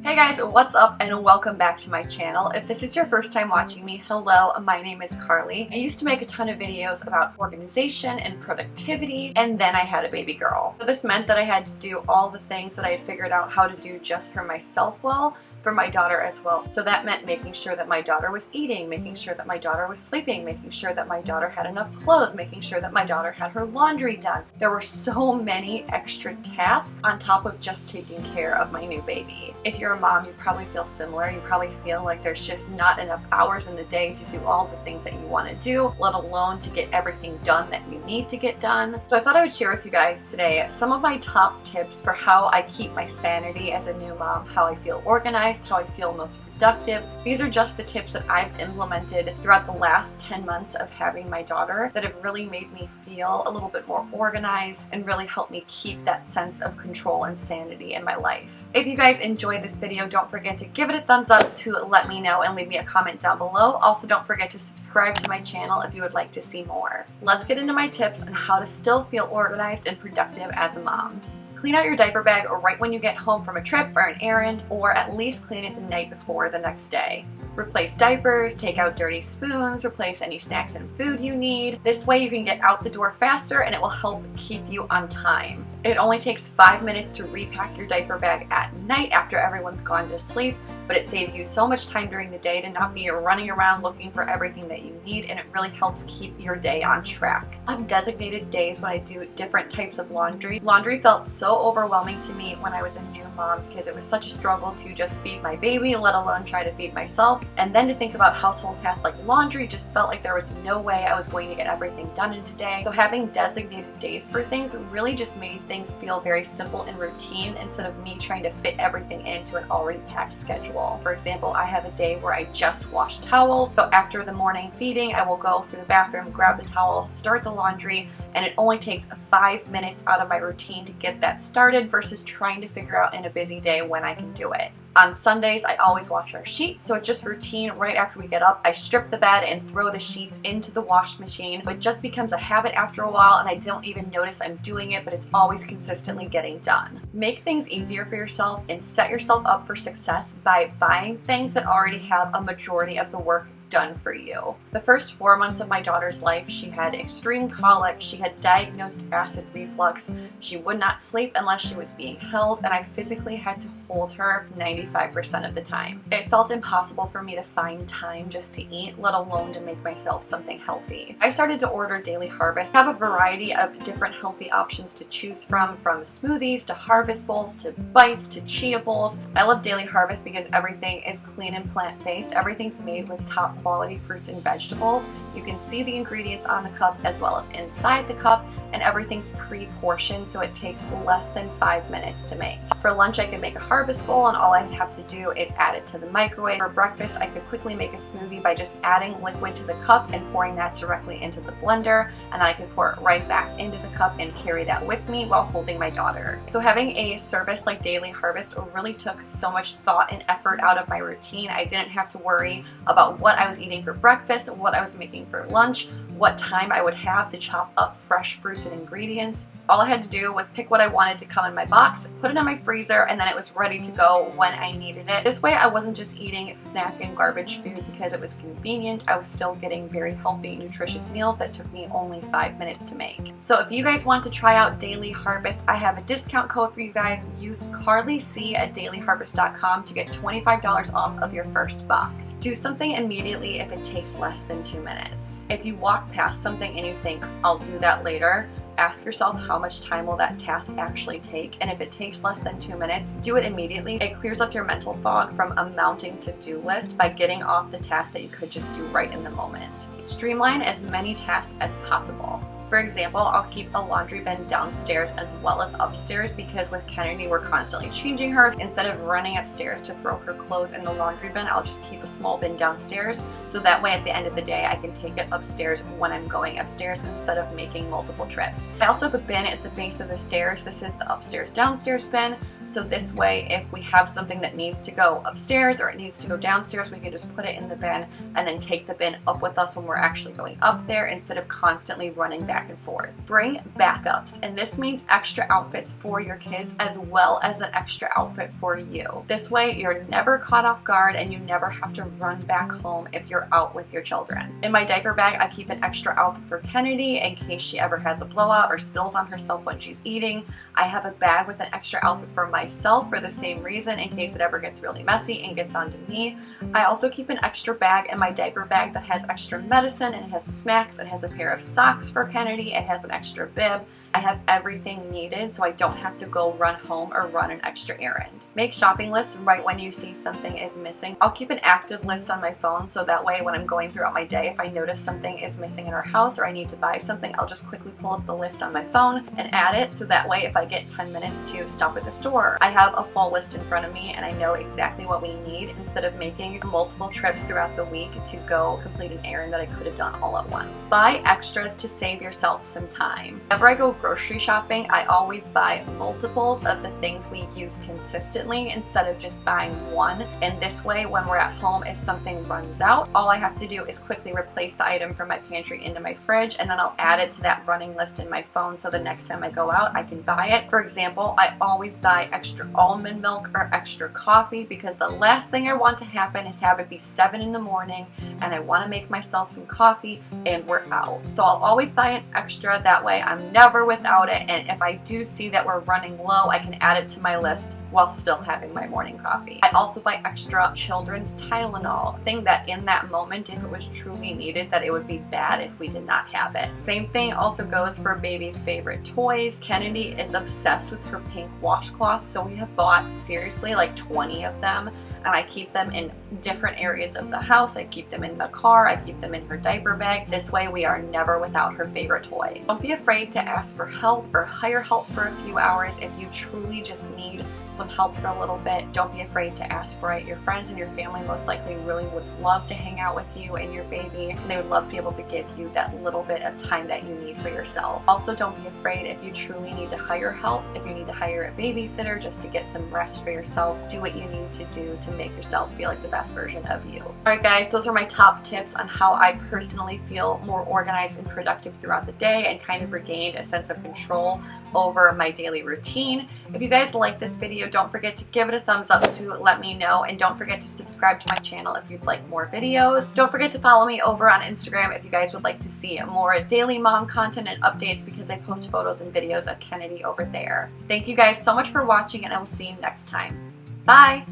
Hey guys, what's up and welcome back to my channel. If this is your first time watching me, hello, my name is Carly. I used to make a ton of videos about organization and productivity, and then I had a baby girl. So this meant that I had to do all the things that I had figured out how to do just for myself well, for my daughter as well. So that meant making sure that my daughter was eating, making sure that my daughter was sleeping, making sure that my daughter had enough clothes, making sure that my daughter had her laundry done. There were so many extra tasks on top of just taking care of my new baby. If you're a mom, you probably feel similar. You probably feel like there's just not enough hours in the day to do all the things that you want to do, let alone to get everything done that you need to get done. So I thought I would share with you guys today some of my top tips for how I keep my sanity as a new mom, how I feel organized, how I feel most productive. These are just the tips that I've implemented throughout the last 10 months of having my daughter that have really made me feel a little bit more organized and really helped me keep that sense of control and sanity in my life. If you guys enjoyed this video, don't forget to give it a thumbs up to let me know and leave me a comment down below. Also, don't forget to subscribe to my channel if you would like to see more. Let's get into my tips on how to still feel organized and productive as a mom. Clean out your diaper bag right when you get home from a trip or an errand, or at least clean it the night before the next day. Replace diapers, take out dirty spoons, replace any snacks and food you need. This way you can get out the door faster and it will help keep you on time. It only takes 5 minutes to repack your diaper bag at night after everyone's gone to sleep, but it saves you so much time during the day to not be running around looking for everything that you need, and it really helps keep your day on track. I have designated days when I do different types of laundry. Laundry felt so overwhelming to me when I was a new mom because it was such a struggle to just feed my baby, let alone try to feed myself. And then to think about household tasks like laundry just felt like there was no way I was going to get everything done in a day. So having designated days for things really just made things feel very simple and routine instead of me trying to fit everything into an already packed schedule. For example, I have a day where I just wash towels. So after the morning feeding, I will go through the bathroom, grab the towels, start the laundry, and it only takes 5 minutes out of my routine to get that started versus trying to figure out in a busy day when I can do it. On Sundays, I always wash our sheets, so it's just routine. Right after we get up, I strip the bed and throw the sheets into the wash machine. It just becomes a habit after a while, and I don't even notice I'm doing it, but it's always consistently getting done. Make things easier for yourself and set yourself up for success by buying things that already have a majority of the work done for you. The first 4 months of my daughter's life, she had extreme colic, she had diagnosed acid reflux, she would not sleep unless she was being held, and I physically had to hold her 95% of the time. It felt impossible for me to find time just to eat, let alone to make myself something healthy. I started to order Daily Harvest, have a variety of different healthy options to choose from smoothies to harvest bowls to bites to chia bowls. I love Daily Harvest because everything is clean and plant-based. Everything's made with top quality fruits and vegetables. You can see the ingredients on the cup as well as inside the cup, and everything's pre-portioned, so it takes less than 5 minutes to make. For lunch, I could make a harvest bowl, and all I have to do is add it to the microwave. For breakfast, I could quickly make a smoothie by just adding liquid to the cup and pouring that directly into the blender, and then I could pour it right back into the cup and carry that with me while holding my daughter. So having a service like Daily Harvest really took so much thought and effort out of my routine. I didn't have to worry about what I was eating for breakfast, what I was making for lunch, what time I would have to chop up fresh fruits and ingredients. All I had to do was pick what I wanted to come in my box, put it in my freezer, and then it was ready to go when I needed it. This way I wasn't just eating snack and garbage food because it was convenient. I was still getting very healthy, nutritious meals that took me only 5 minutes to make. So if you guys want to try out Daily Harvest, I have a discount code for you guys. Use CarlyC at dailyharvest.com to get $25 off of your first box. Do something immediately if it takes less than 2 minutes. If you walk past something and you think, I'll do that later, ask yourself how much time will that task actually take, and if it takes less than 2 minutes, do it immediately. It clears up your mental fog from a mounting to-do list by getting off the task that you could just do right in the moment. Streamline as many tasks as possible. For example, I'll keep a laundry bin downstairs as well as upstairs because with Kennedy we're constantly changing her. Instead of running upstairs to throw her clothes in the laundry bin, I'll just keep a small bin downstairs, so that way at the end of the day I can take it upstairs when I'm going upstairs instead of making multiple trips. I also have a bin at the base of the stairs. This is the upstairs downstairs bin. So this way, if we have something that needs to go upstairs or it needs to go downstairs, we can just put it in the bin and then take the bin up with us when we're actually going up there instead of constantly running back and forth. Bring backups, and this means extra outfits for your kids as well as an extra outfit for you. This way, you're never caught off guard and you never have to run back home if you're out with your children. In my diaper bag, I keep an extra outfit for Kennedy in case she ever has a blowout or spills on herself when she's eating. I have a bag with an extra outfit for myself for the same reason in case it ever gets really messy and gets onto me. I also keep an extra bag in my diaper bag that has extra medicine, and it has snacks, it has a pair of socks for Kennedy, it has an extra bib. I have everything needed so I don't have to go run home or run an extra errand. Make shopping lists right when you see something is missing. I'll keep an active list on my phone so that way when I'm going throughout my day, if I notice something is missing in our house or I need to buy something, I'll just quickly pull up the list on my phone and add it, so that way if I get 10 minutes to stop at the store, I have a full list in front of me and I know exactly what we need instead of making multiple trips throughout the week to go complete an errand that I could have done all at once. Buy extras to save yourself some time. Whenever I go grocery shopping, I always buy multiples of the things we use consistently instead of just buying one. And this way, when we're at home, if something runs out, all I have to do is quickly replace the item from my pantry into my fridge, and then I'll add it to that running list in my phone so the next time I go out, I can buy it. For example, I always buy extra almond milk or extra coffee because the last thing I want to happen is have it be 7 in the morning and I want to make myself some coffee and we're out. So I'll always buy an extra, that way I'm never without it, and if I do see that we're running low, I can add it to my list while still having my morning coffee. I also buy extra children's Tylenol, thing that in that moment, if it was truly needed, that it would be bad if we did not have it. Same thing also goes for baby's favorite toys. Kennedy is obsessed with her pink washcloths, so we have bought seriously like 20 of them. And I keep them in different areas of the house. I keep them in the car, I keep them in her diaper bag. This way we are never without her favorite toy. Don't be afraid to ask for help or hire help for a few hours if you truly just need some help for a little bit. Don't be afraid to ask for it. Your friends and your family most likely really would love to hang out with you and your baby, and they would love to be able to give you that little bit of time that you need for yourself. Also, don't be afraid if you truly need to hire help, if you need to hire a babysitter just to get some rest for yourself. Do what you need to do to make yourself feel like the best version of you. Alright guys, those are my top tips on how I personally feel more organized and productive throughout the day and kind of regained a sense of control over my daily routine. If you guys like this video, don't forget to give it a thumbs up to let me know, and don't forget to subscribe to my channel if you'd like more videos. Don't forget to follow me over on Instagram if you guys would like to see more daily mom content and updates, because I post photos and videos of Kennedy over there. Thank you guys so much for watching, and I will see you next time. Bye!